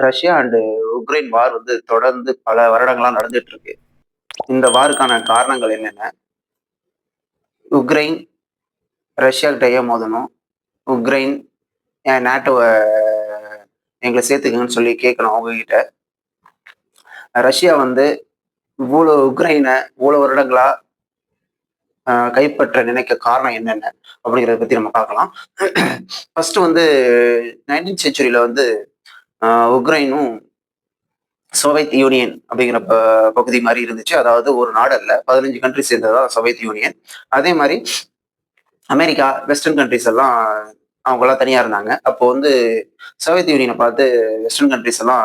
Russia and Ukraine வார் வந்து தொடர்ந்து பல வருடங்களா நடந்துட்டு இருக்கு. இந்த வாருக்கான காரணங்கள் என்னென்ன? உக்ரைன் ரஷ்யா கிட்ட ஏன் மோதணும்? உக்ரைன் ஏன் நேட்டோவ எங்கள சேர்த்துக்கங்கன்னு சொல்லி கேட்கணும் அவங்ககிட்ட. ரஷ்யா வந்து இவ்வளோ உக்ரைன இவ்வளோ வருடங்களா கைப்பற்ற நினைக்க காரணம் என்னென்ன? அப்படிங்கிறத பத்தி நம்ம பார்க்கலாம். ஃபர்ஸ்ட் வந்து 19த் செஞ்சுரியில வந்து உக்ரைனும் சோவியத் யூனியன் அப்படிங்கிற பகுதி மாதிரி இருந்துச்சு. அதாவது ஒரு நாடு அல்ல, 15 கண்ட்ரி சேர்ந்ததா சோவியத் யூனியன். அதே மாதிரி அமெரிக்கா, வெஸ்டர்ன் கண்ட்ரிஸ் எல்லாம் அவங்கெல்லாம் தனியா இருந்தாங்க. அப்போ வந்து சோவியத் யூனியனை பார்த்து வெஸ்டர்ன் கண்ட்ரிஸ் எல்லாம்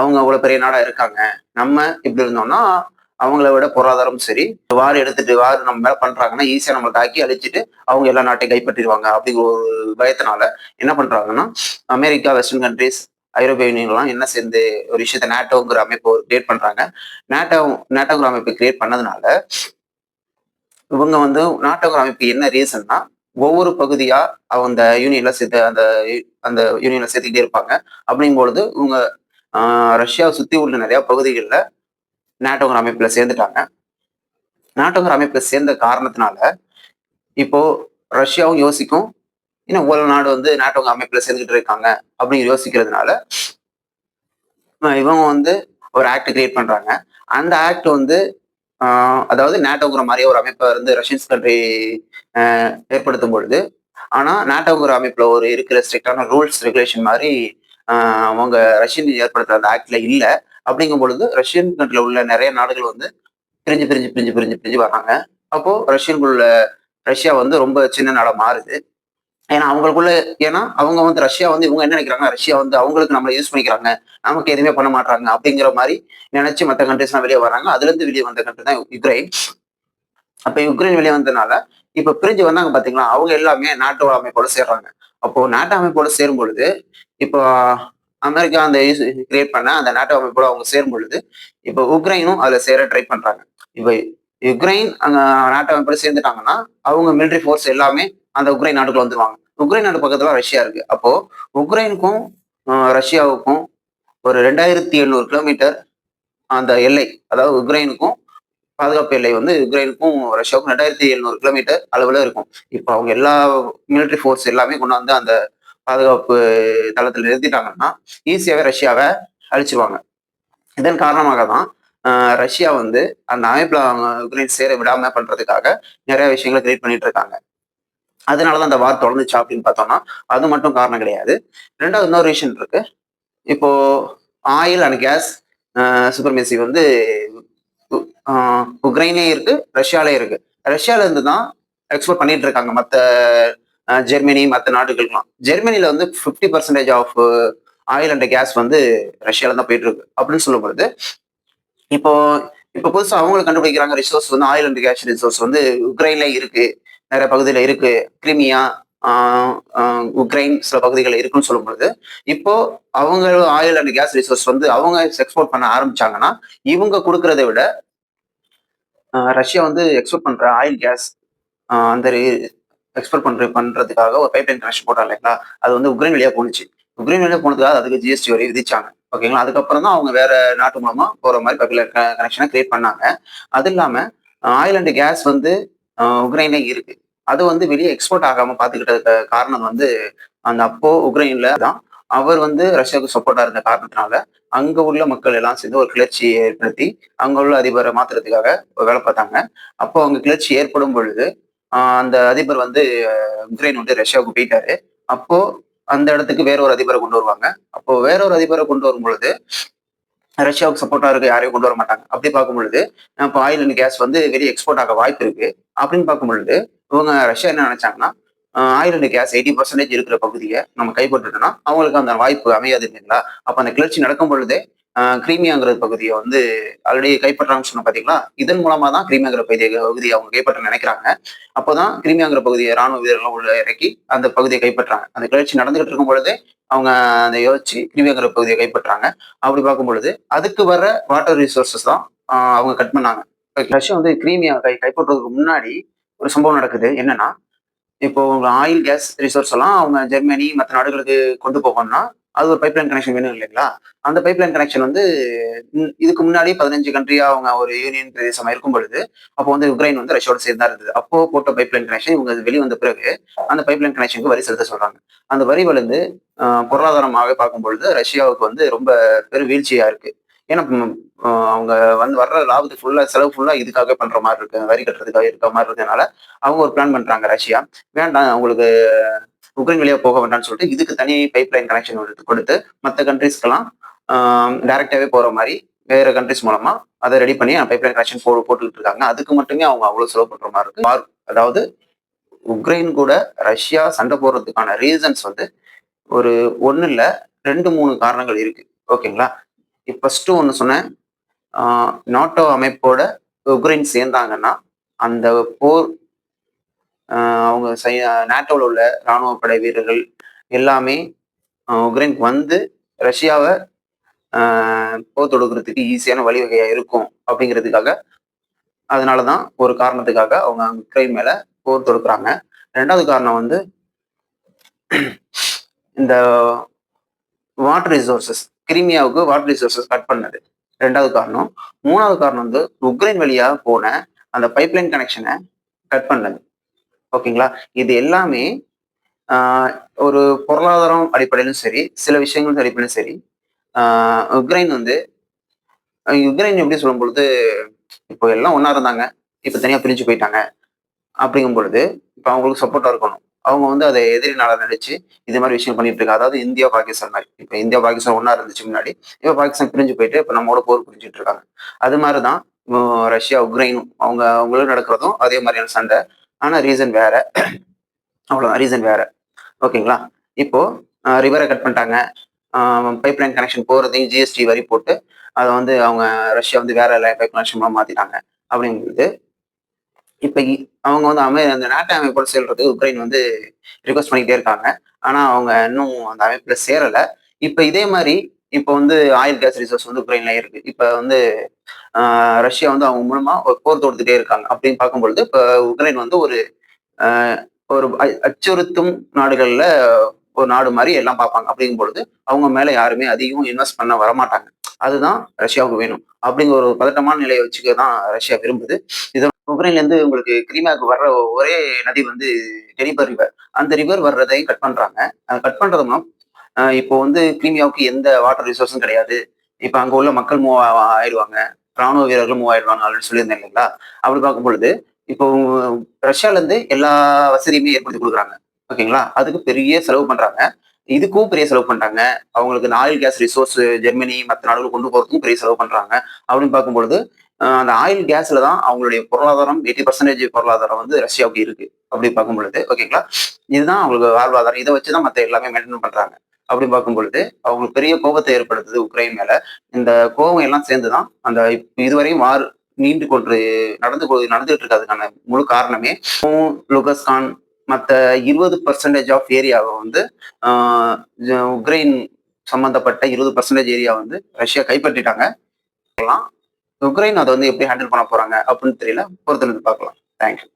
அவங்க அவ்வளவு பெரிய நாடா இருக்காங்க. நம்ம இப்படி இருந்தோம்னா அவங்கள விட பொருளாதாரம் சரி, வார் நம்ம மேல பண்றாங்கன்னா ஈஸியா நம்மளை தாக்கி அழிச்சிட்டு அவங்க எல்லா நாட்டையும் கைப்பற்றிடுவாங்க அப்படிங்கிற ஒரு பயத்தினால என்ன பண்றாங்கன்னா, அமெரிக்கா, வெஸ்டர்ன் கண்ட்ரிஸ், ஐரோப்பிய யூனியன்லாம் என்ன சேர்ந்து ஒரு விஷயத்த நேட்டோங்கிற அமைப்பு கிரியேட் பண்றாங்க. நேட்டோ நேட்டோங்கிற அமைப்பு கிரியேட் பண்ணதுனால இவங்க வந்து நாட்டோங்கிற அமைப்பு என்ன ரீசன்னா, ஒவ்வொரு பகுதியா அந்த யூனியன்ல சேர்த்து அந்த அந்த யூனியன்ல சேர்த்துக்கிட்டே இருப்பாங்க. அப்படிங்கும்பொழுது இவங்க ரஷ்யாவை சுத்தி உள்ள நிறைய பகுதிகளில் நேட்டோங்கிற அமைப்புல சேர்ந்துட்டாங்க. நாட்டோங்கிற அமைப்புல சேர்ந்த காரணத்தினால இப்போ ரஷ்யாவும் யோசிக்கும், இன்னும் இவ்வளவு நாடு வந்து நேட்டோங்கிற அமைப்புல சேர்ந்துகிட்டு இருக்காங்க அப்படின்னு யோசிக்கிறதுனால இவங்க வந்து ஒரு ஆக்ட் கிரியேட் பண்றாங்க. அந்த ஆக்ட் வந்து அதாவது நேட்டோங்கிற மாதிரியே ஒரு அமைப்பை வந்து ரஷ்யன்ஸ் கண்ட்ரி ஏற்படுத்தும் பொழுது, ஆனா நேட்டோங்கிற அமைப்புல ஒரு இருக்கிற ஸ்ட்ரிக்டான ரூல்ஸ் ரெகுலேஷன் மாதிரி அவங்க ரஷ்யன் ஏற்படுத்துற அந்த ஆக்ட்ல இல்ல. அப்படிங்கும் பொழுது ரஷ்யன் கண்ட்ரில உள்ள நிறைய நாடுகள் வந்து பிரிஞ்சு பிரிஞ்சு பிரிஞ்சு பிரிஞ்சு பிரிஞ்சு வராங்க. அப்போ ரஷ்யா வந்து ரொம்ப சின்ன நாடா மாறுது. ஏன்னா அவங்களுக்குள்ள ஏன்னா அவங்க வந்து ரஷ்யா வந்து இவங்க என்ன நினைக்கிறாங்க, ரஷ்யா வந்து அவங்களுக்கு நம்மளை யூஸ் பண்ணிக்கிறாங்க, நமக்கு எதுவுமே பண்ண மாட்டாங்க அப்படிங்கிற மாதிரி நினைச்சு மற்ற கண்ட்ரிஸ்லாம் வெளியே வராங்க. அதுல இருந்து வெளியே வந்த கண்ட்ரி தான் யுக்ரைன். அப்ப யுக்ரைன் வெளியே வந்ததுனால இப்ப பிரிஞ்சு வந்தாங்க பாத்தீங்களா, அவங்க எல்லாமே நாட்டோ அமைப்போட சேர்றாங்க. அப்போ நாட்டோ அமைப்போட சேரும் பொழுது இப்போ அமெரிக்கா அந்த கிரியேட் பண்ண அந்த நாட்டோ அமைப்போட அவங்க சேரும் பொழுது இப்போ உக்ரைனும் அதுல சேர ட்ரை பண்றாங்க. இப்ப யுக்ரைன் அங்க நாட்டோ அமைப்போட சேர்ந்துட்டாங்கன்னா அவங்க மிலிட்டரி ஃபோர்ஸ் எல்லாமே அந்த உக்ரைன் நாட்டுக்குள்ள வந்துருவாங்க. உக்ரைன் நாட்டு பக்கத்துல ரஷ்யா இருக்கு. அப்போ உக்ரைனுக்கும் ரஷ்யாவுக்கும் ஒரு 2700 கிலோமீட்டர் அந்த எல்லை, அதாவது உக்ரைனுக்கும் பாதுகாப்பு எல்லை வந்து உக்ரைனுக்கும் ரஷ்யாவுக்கும் 2700 கிலோமீட்டர் அளவுல இருக்கும். இப்போ அவங்க எல்லா மிலிட்டரி ஃபோர்ஸ் எல்லாமே கொண்டாந்து அந்த பாதுகாப்பு தளத்துல நிறுத்திட்டாங்கன்னா ஈஸியாவே ரஷ்யாவை அழிச்சிருவாங்க. இதன் காரணமாக தான் ரஷ்யா வந்து அந்த அமைப்புல அவங்க உக்ரைன் சேர விடாம பண்றதுக்காக நிறைய விஷயங்களை கிரியேட் பண்ணிட்டு இருக்காங்க. அதனாலதான் அந்த வார் தொடர்ந்துச்சு அப்படின்னு பார்த்தோம்னா அது மட்டும் காரணம் கிடையாது. ரெண்டாவது இன்னொரு விஷயம் இருக்கு. இப்போ ஆயில் அண்ட் கேஸ் சுப்ரமேசி வந்து உக்ரைன்லயும் இருக்கு, ரஷ்யாலயும் இருக்கு. ரஷ்யால இருந்து தான் எக்ஸ்போர்ட் பண்ணிட்டு இருக்காங்க மத்த ஜெர்மனி, மற்ற நாடுகளுக்குலாம். ஜெர்மனில வந்து 50% ஆஃப் ஆயில் அண்ட் கேஸ் வந்து ரஷ்யால தான் போயிட்டு இருக்கு அப்படின்னு சொல்லும் பொழுது இப்போ இப்போ புதுசா அவங்களும் கண்டுபிடிக்கிறாங்க ரிசோர்ஸ் வந்து ஆயில் அண்ட் கேஸ் ரிசோர்ஸ் வந்து உக்ரைன்ல இருக்கு, நிறைய பகுதியில இருக்கு, கிரிமியா, உக்ரைன் சில பகுதிகள் இருக்குன்னு சொல்லும் பொழுது இப்போ அவங்க ஆயில் அண்ட் கேஸ் ரிசோர்ஸ் வந்து அவங்க எக்ஸ்போர்ட் பண்ண ஆரம்பிச்சாங்கன்னா இவங்க கொடுக்கறதை விட ரஷ்யா வந்து எக்ஸ்போர்ட் பண்ற ஆயில் கேஸ் அந்த எக்ஸ்போர்ட் பண்றதுக்காக ஒரு பைப் லைன் கனெக்ஷன் போட்டாங்க இல்லைங்களா, அது வந்து உக்ரைன் வழியா போணுச்சு. உக்ரைன் வழியா போனதுக்காக அதுக்கு ஜிஎஸ்டி வரி விதிச்சாங்க. ஓகேங்களா, அதுக்கப்புறம் தான் அவங்க வேற நாட்டு மூலமா போற மாதிரி பைப் லைன் கனெக்ஷனை கிரியேட் பண்ணாங்க. அது இல்லாம ஆயில் அண்ட் கேஸ் வந்து உக்ரைன்ல இருக்கு. அது வந்து வெளியே எக்ஸ்போர்ட் ஆகாம பாத்துக்கிட்டதுக்கு காரணம் வந்து அந்த அப்போ உக்ரைன்ல தான் அவர் வந்து ரஷ்யாவுக்கு சப்போர்ட்டா இருந்த காரணத்தினால அங்க உள்ள மக்கள் எல்லாம் சேர்ந்து ஒரு கிளர்ச்சியை ஏற்படுத்தி அங்க உள்ள அதிபரை மாத்துறதுக்காக வேலை பார்த்தாங்க. அப்போ அவங்க கிளர்ச்சி ஏற்படும் பொழுது அந்த அதிபர் வந்து உக்ரைன் வந்து ரஷ்யாவுக்கு போயிட்டாரு. அப்போ அந்த இடத்துக்கு வேற ஒரு அதிபரை கொண்டு வருவாங்க. அப்போ வேற ஒரு அதிபரை கொண்டு வரும் பொழுது ரஷ்யாவுக்கு சப்போர்ட்டா இருக்க யாரையும் கொண்டு வர மாட்டாங்க. அப்படி பார்க்கும் பொழுது இப்போ ஆயில் அண்ட் கேஸ் வந்து வெளியே எக்ஸ்போர்ட் ஆக வாய்ப்பு இருக்கு அப்படின்னு பார்க்கும் பொழுது இவங்க ரஷ்யா என்ன நினைச்சாங்கன்னா, ஆயில் அண்ட் கேஸ் 80% இருக்கிற பகுதியை நம்ம கைப்பற்றுட்டோம்னா அவங்களுக்கு அந்த வாய்ப்பு அமையாது இல்லைங்களா. அப்ப அந்த கிளர்ச்சி நடக்கும் பொழுதே கிரீமியாங்கிற பகுதியை வந்து ஆல்ரெடி கைப்பற்றாங்கன்னு சொன்ன பாத்தீங்களா, இதன் மூலமா தான் கிரீமியாங்கிற பகுதியை அவங்க கைப்பற்ற நினைக்கிறாங்க. அப்போதான் கிரீமியாங்கிற பகுதியை ராணுவ வீரர்கள் உள்ள இறக்கி அந்த பகுதியை கைப்பற்றாங்க. அந்த கிளர்ச்சி நடந்துகிட்டு இருக்கும் பொழுதே அவங்க அந்த யோசிச்சு கிரீமியாங்கிற பகுதியை கைப்பற்றாங்க. அப்படி பார்க்கும் பொழுது அதுக்கு வர வாட்டர் ரிசோர்சஸ் தான் அவங்க கட் பண்ணாங்க. ரஷ்யா வந்து கிரீமியா கைப்பற்றுவதற்கு முன்னாடி ஒரு சம்பவம் நடக்குது. என்னன்னா, இப்போ ஆயில் கேஸ் ரிசோர்ஸ் எல்லாம் அவங்க ஜெர்மனி மற்ற நாடுகளுக்கு கொண்டு போகணும்னா அது ஒரு பைப்லைன் கனெக்ஷன் வேணும் இல்லைங்களா? அந்த பைப்லைன் கனெக்ஷன் வந்து இதுக்கு முன்னாடி 15 கண்ட்ரியா அவங்க ஒரு யூனியன் பிரதேசமா இருக்கும் பொழுது, அப்போ வந்து உக்ரைன் வந்து ரஷ்யாவோட சேர்ந்து தான் இருந்தது. அப்போ போட்ட பைப்லைன் கனெக்ஷன் இவங்க வெளிய வந்த பிறகு, அந்த பைப்லைன் கனெக்ஷனுக்கு வரி செலுத்த சொல்றாங்க. அந்த வரி வந்து பொருளாதாரமாவே பார்க்கும்பொழுது ரஷ்யாவுக்கு வந்து ரொம்ப பெரும் வீழ்ச்சியா இருக்கு. ஏன்னா அவங்க வந்து வர்ற லாபத்துக்கு செலவு ஃபுல்லா இதுக்காகவே பண்ற மாரி இருக்கு. வரி கட்டுறதுக்காக இருக்க மாரி இருக்கனால, அவங்க ஒரு பிளான் பண்றாங்க ரஷ்யா. வேண்டாம் உங்களுக்கு உக்ரைன் வழியா போக வேண்டாம்னு சொல்லிட்டு, இதுக்கு தனி பைப்லைன் கனெக்ஷன் கொடுத்து, மத்த கண்ட்ரீஸ்க்கெல்லாம் ஆ டைரக்ட்டாவே போற மாரி வேற கண்ட்ரீஸ் மூலமா அத ரெடி பண்ணி பைப்லைன் கனெக்ஷன் போட்டுக்கிட்டு இருக்காங்க. அதுக்கு மட்டுமே அவங்க அவ்வளவு செலவு பண்ற மாரி இருக்கு. அதாவது உக்ரைன் கூட ரஷ்யா சண்டை போடுறதுக்கான ரீசன்ஸ் வந்து ஒரு 1 இல்ல 2, 3 காரணங்கள் இருக்கு. ஓகேங்களா? ஃபர்ஸ்ட்டு ஒண்ணு சொன்னேன். ஆ நாட்டோ அமைப்போட உக்ரைன் சேர்ந்தாங்கன்னா, அந்த போர் அ அவங்க நேட்டோல உள்ள ராணுவ படை வீரர்கள் எல்லாமே உக்ரைனுக்கு வந்து ரஷ்யாவ அ போர் தொடுக்கிறதுக்கு ஈஸியான வழிவகையா இருக்கும் அப்படிங்கிறதுக்காக, அதனால தான் ஒரு காரணத்துக்காக அவங்க உக்ரைன் மேல போர் தொடுக்குறாங்க. 2வது காரணம் வந்து இந்த வாட்டர் ரிசோர்ஸஸ் கிரீமியாவுக்கு வாட்டர் ரிசோர்ஸஸ் கட் பண்ணது 2வது காரணம். 3வது காரணம் வந்து உக்ரைன் வழியா போன அந்த பைப்லைன் கனெக்ஷன கட் பண்ணது. ஓகேங்களா? இது எல்லாமே ஆ ஒரு பொருளாதாரம் அடிப்படையிலும் சரி, சில விஷயங்கள் அடிப்படையிலும் சரி, ஆ உக்ரைன் வந்து யுக்ரைன் எப்படி சொல்லும்பொழுது, இப்போ எல்லாம் ஒண்ணா இருந்தாங்க. இப்ப தனியா பிரிஞ்சு போயிட்டாங்க. அப்படிங்கும் பொழுது, இப்ப அவங்களுக்கு சப்போர்ட்டா இருக்கணும். அவங்க வந்து அத எதிரி நாடா நடிச்சு, இது மாரி விஷயம் பண்ணிட்டு இருக்காங்க. அதாவது இந்தியா, பாகிஸ்தான் மாரி. இப்ப இந்தியா, பாகிஸ்தான் ஒண்ணா இருந்துச்சு முன்னாடி. இப்ப பாகிஸ்தான் பிரிஞ்சு போயிட்டு, இப்ப நம்மோட போர் புரிஞ்சுட்டு இருக்காங்க. அது மாரி தான் ரஷ்யா, உக்ரைனும் அவங்களும் நடக்கிறதும் அதே மாரியான சண்டை. ஆனா ரீசன் வேற. அவ்வளவுதான் ரீசன் வேற. ஓகேங்களா? இப்போ ரிவர கட் பண்ணிட்டாங்க. ஆ பைப்லைன் கனெக்ஷன் போறதையும் ஜிஎஸ்டி வரி போட்டு, அத வந்து அவங்க ரஷ்யா வந்து வேற பைப் கனெக்ஷனா மாத்திட்டாங்க. அப்படிங்கும்போது, இப்ப அவங்க வந்து அந்த நாட்டோ அமைப்போட சேர்றதுக்கு உக்ரைன் வந்து ரிக்வெஸ்ட் பண்ணிக்கிட்டே இருக்காங்க. ஆனா அவங்க இன்னும் அந்த அமைப்புல சேரல. இப்ப இதே மாரி இப்ப வந்து ஆயில், கேஸ் ரிசோர்ஸ் வந்து உக்ரைன்ல இருக்கு. இப்ப வந்து ஆ ரஷ்யா வந்து அவங்க மூலமா ஒரு போர் தொடுத்துட்டே இருக்காங்க. அப்படின்னு பார்க்கும்பொழுது, இப்ப உக்ரைன் வந்து ஒரு அ ஒரு அச்சுறுத்தும் நாடுகள்ல ஒரு நாடு மாரி எல்லாம் பார்ப்பாங்க. அப்படிங்கும்பொழுது, அவங்க மேல யாருமே அதிகம் இன்வெஸ்ட் பண்ண வரமாட்டாங்க. அதுதான் ரஷ்யாவுக்கு வேணும். அப்படிங்கிற ஒரு பதட்டமான நிலைய வச்சுக்க தான் ரஷ்யா விரும்புது. உக்ரைன்லேருந்து உங்களுக்கு கிரீமியாவுக்கு வர்ற ஒரே நதி வந்து டெனிபர் ரிவர். அந்த ரிவர் வர்றதையும் கட் பண்றாங்க. கட் பண்றது மூலம் இப்போ வந்து கிரீமியாவுக்கு எந்த வாட்டர் ரிசோர்ஸும் கிடையாது. இப்ப அங்க உள்ள மக்கள் ஆயிடுவாங்க. ராணுவ வீரர்கள் ஆயிடுவாங்க ஆல்ரெடி சொல்லியிருந்தேன் இல்லைங்களா? அப்படி பார்க்கும் பொழுது, இப்போ ரஷ்யாலேருந்து எல்லா வசதியுமே ஏற்படுத்தி குடுக்குறாங்க. ஓகேங்களா? அதுக்கு பெரிய செலவு பண்றாங்க. இதுக்கும் பெரிய செலவு பண்றாங்க. அவங்களுக்கு இந்த ஆயில், கேஸ் ரிசோர்ஸ் ஜெர்மனி மத்த நாடுகளுக்கு கொண்டு போறதுக்கும் பெரிய செலவு பண்றாங்க. அப்படின்னு பார்க்கும்பொழுது, அந்த ஆயில், கேஸ்ல தான் அவங்களுடைய பொருளாதாரம் 80% பொருளாதாரம் வந்து ரஷ்யாவுக்கு இருக்கு. அப்படி பார்க்கும் பொழுது, ஓகேங்களா? இதுதான் அவங்களுக்கு வாழ்வாதாரம். இத வச்சு தான் மத்த எல்லாமே மெயின்டெயின் பண்றாங்க. அப்படி பார்க்கும் பொழுது, அவங்களுக்கு பெரிய கோபத்த ஏற்படுத்துது உக்ரைன் மேல. இந்த கோவம் எல்லாம் சேர்ந்து தான் அந்த இதுவரையும் நீண்டு கொண்டு நடந்துகிட்டு இருக்கிறதுக்கான முழு காரணமே லுகஸ்கான் மத்த 20% ஆஃப் ஏரியாவ வந்து ஆ உக்ரைன் சம்பந்தப்பட்ட 20% ஏரியா வந்து ரஷ்யா கைப்பற்றிட்டாங்க. உக்ரைன் அத வந்து எப்படி ஹேண்டில் பண்ண போறாங்க அப்படின்னு தெரியல. பொறுத்திருந்து பார்க்கலாம். தேங்க்ஸ்.